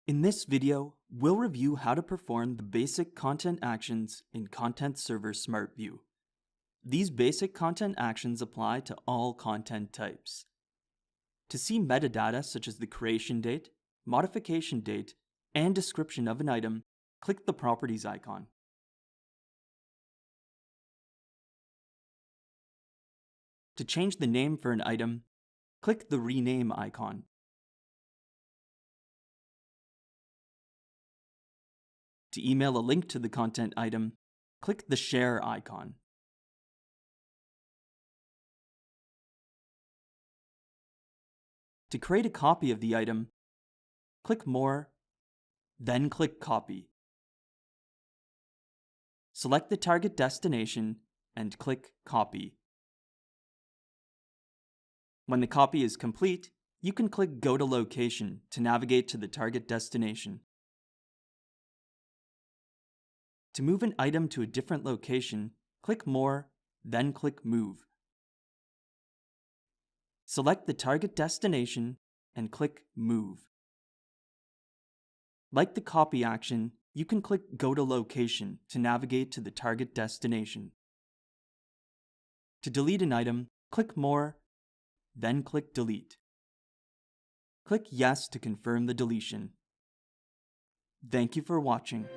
In this video, we'll review how to perform the basic content actions in Content Server Smart View. These basic content actions apply to all content types. To see metadata such as the creation date, modification date, and description of an item, click the Properties icon. To change the name for an item, click the Rename icon. To email a link to the content item, click the Share icon. To create a copy of the item, click More, then click Copy. Select the target destination and click Copy. When the copy is complete, you can click Go to Location to navigate to the target destination. To move an item to a different location, click More, then click Move. Select the target destination and click Move. Like the copy action, you can click Go to Location to navigate to the target destination. To delete an item, click More, then click Delete. Click Yes to confirm the deletion. Thank you for watching.